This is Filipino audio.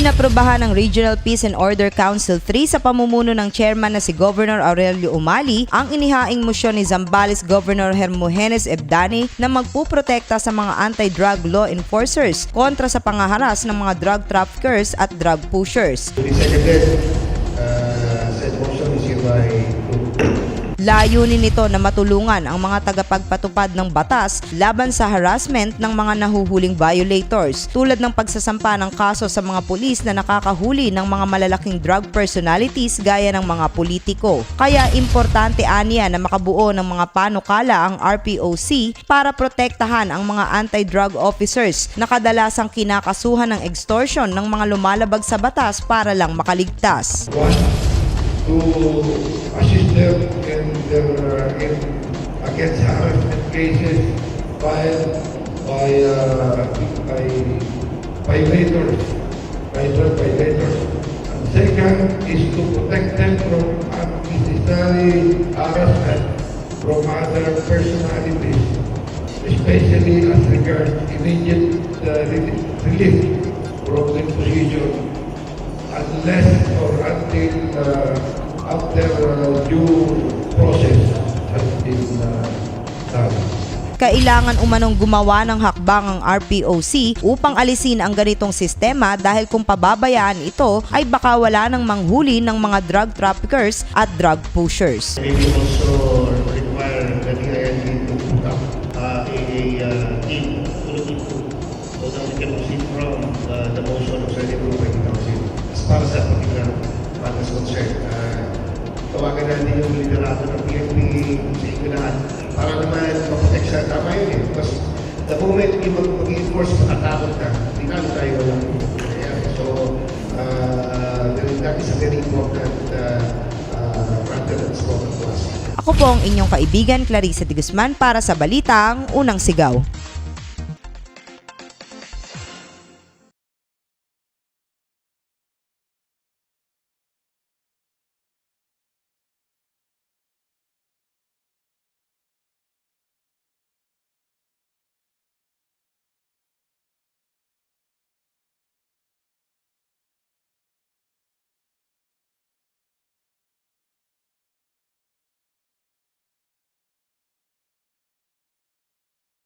Inaprubahan ng Regional Peace and Order Council 3 sa pamumuno ng chairman na si Governor Aurelio Umali ang inihaing motion ni Zambales Governor Hermogenes Ebdani na magpuprotekta sa mga anti-drug law enforcers kontra sa pangaharas ng mga drug traffickers at drug pushers. Layunin nito na matulungan ang mga tagapagpatupad ng batas laban sa harassment ng mga nahuhuling violators tulad ng pagsasampa ng kaso sa mga pulis na nakakahuli ng mga malalaking drug personalities gaya ng mga politiko. Kaya importante aniya na makabuo ng mga panukala ang RPOC para protektahan ang mga anti-drug officers na kadalasang kinakasuhan ng extortion ng mga lumalabag sa batas para lang makaligtas. To assist them in their against harassment cases filed by violators, by drug violators. And second is to protect them from unnecessary harassment from other personalities, especially as regards immediate relief from the imposition unless or until after due process has been done. Kailangan umanong gumawa ng hakbang ang RPOC upang alisin ang ganitong sistema dahil kung pababayaan ito ay baka wala nang manghuli ng mga drug traffickers at drug pushers. We will also require the DILG to put up a team to look into so that we can proceed from the motion of Senate Group by the Council. As far as that particular matter is concerned, tawagan natin yung liderato ng PNP sa inyo lahat para naman maprotek sa tama yun eh. Because the moment yung mag-enforce makatakot ka, hindi na tayo walang so, that is a very important factor that's important to us. Ako po ang inyong kaibigan Clarissa de Guzman para sa Balitang Unang Sigaw.